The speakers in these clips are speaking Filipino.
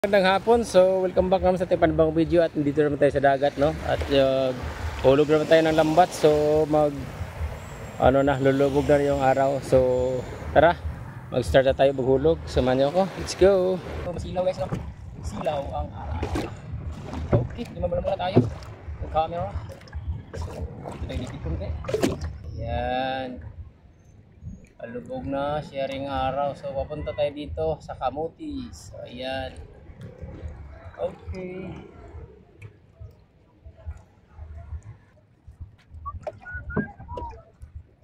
Magandang hapon, so welcome back naman sa ating panibagong video at dito naman tayo sa dagat, no? At hulog naman tayo ng lambat, so lulubog na yung araw. So tara, mag-start na tayo maghulog. Samahan niyo ako, let's go. Masilaw guys, no? Silaw ang araw. Okay, lumabas muna tayo yung camera. So tayo dito kunti. Yan, palubog na, sharing araw. So papunta tayo dito sa Camotes. So ayan. Okay.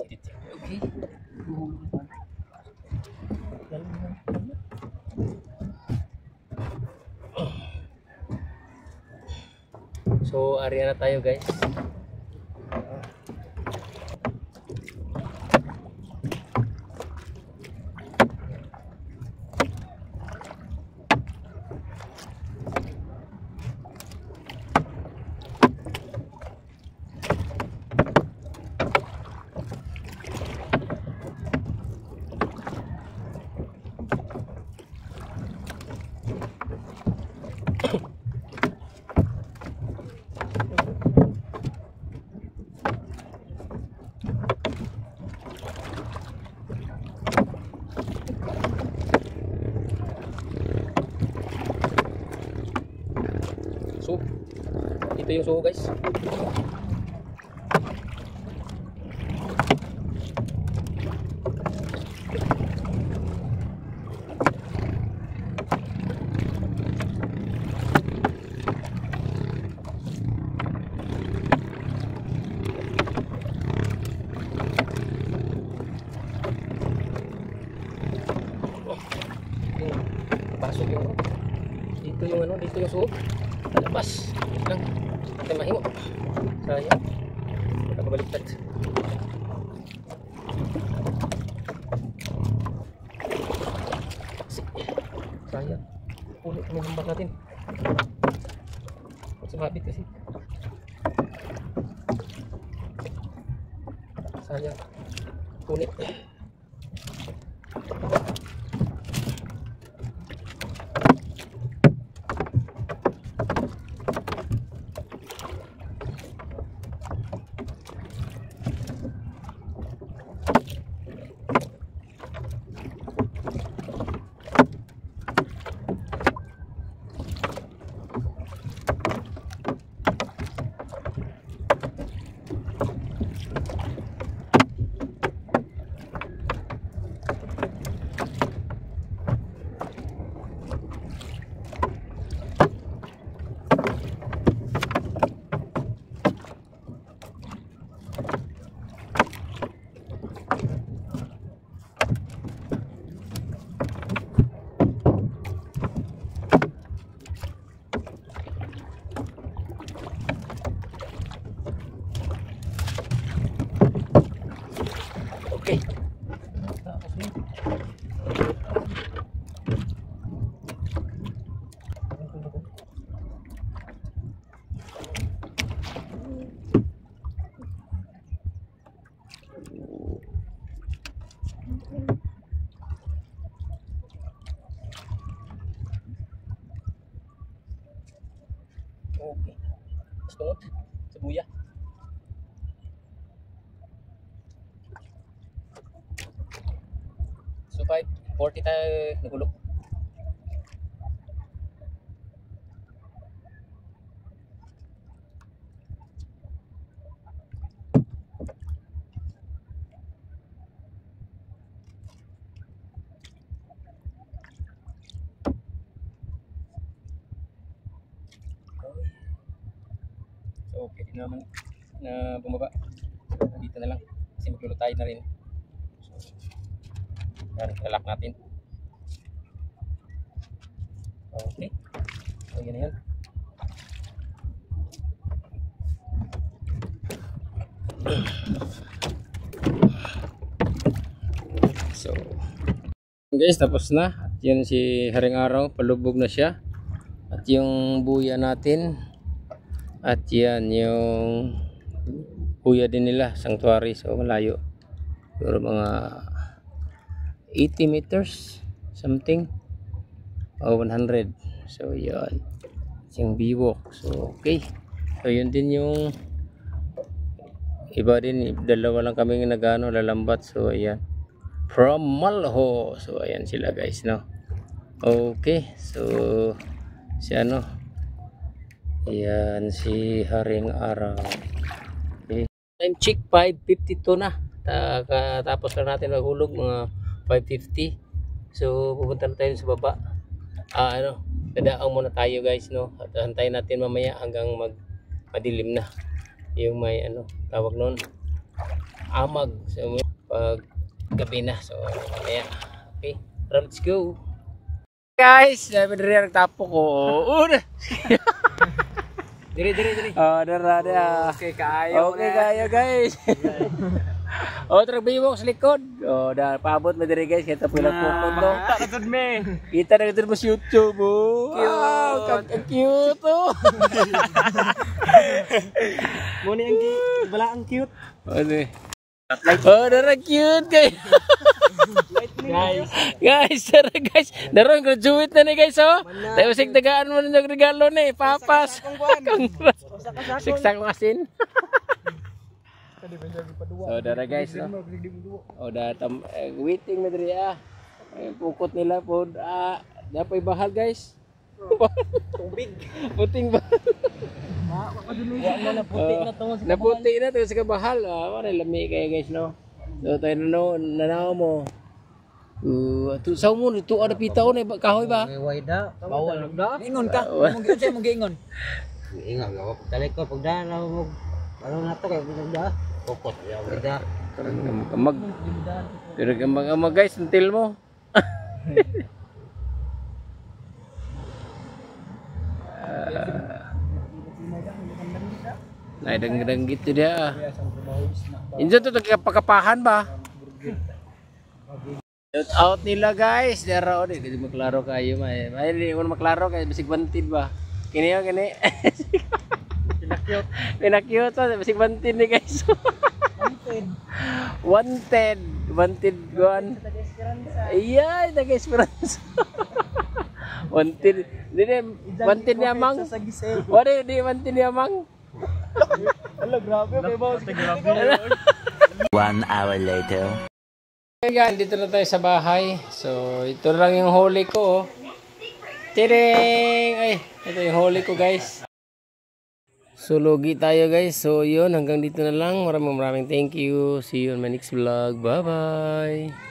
Okay. So, area na tayo, guys. So, ito yung suho, guys. Pasok yung dito yung dito yung suho. Labas lang natin mahimo. Sayang nakabaliktad. Sayang ulit kami hambak natin. Sumabit kasi. Sayang ulit. Okay. Okay. Sunod sa buya. So 5:40 tayo nagulog. So pwede naman na bumaba. So, dito na lang kasi maglulot tayo na rin. So, ilak natin. Okay. So yun na yun. So guys, tapos na. At yun si Haring Araw, palubog na siya. At yung buya natin. At yan yung buya din nila, sanctuary. So malayo. Pero mga 80 meters something. O 100. So yun. Yung biwok. So okay. So yun din yung iba din. Dalawa lang kami nagano lalambat. So ayan. From Malho. So ayan sila guys, no. Okay. So si ano. Ayan si Haring Araw. Okay. Time check 5:52 na. Tapos lang natin maghulog mga 5:50. So pupunta na tayo sa baba. Dadaang muna tayo guys, no. At antayin natin mamaya hanggang madilim na. Yung may tawag noon, amag. So pag gabi na. So mamaya. Okay, let's go. Guys, sabi na nagtapo ko. Diri. Dara. Okay, kayo guys. Trag biwok sa likod. Paabot mo diri guys, kita pila pukon to. Kita na dito sa YouTube. Wow, cute oh. Muni ang bala ang cute. Dara cute guys. Guys, daron graduate na ni guys oh. Tayo sig tagaan mo ng regalo ni papas. Siksang asin. So dara guys, no? Waiting na diri pukot nila po dapat bahal guys. Tubig. Puting ba? Naputi na to sa bahal. Wala lami kay guys, no. So tayo nanaw mo. Sa mo dito ada pitaw na kahoy ba? Wayda. Bawal na. Ingon ka. Mong giingon. Ingon ako. Dali ko pagdaan mo. Ano na to kay pagdaan? Pukot ya wayda. Pero gamag guys, until mo. Dang gitu dia. Injo to pakapahan ba? Shout out nila guys. Dara di maklaro kayo may di mo maklaro kay bisig bantid ba. Kini yo kini. Pinakyut to bisig bantid ni guys. Wanted guan. Iya, taga-esperanza. Wanted. Wanted ni amang. Wala di wanted ni amang. Ala grabe may bawas. 1 hour later. Ayan, dito na tayo sa bahay. So, ito lang yung huli ko. Tiring! Ay, ito yung huli ko guys. So, logi tayo guys. So, yun. Hanggang dito na lang. Maraming thank you. See you on my next vlog. Bye-bye!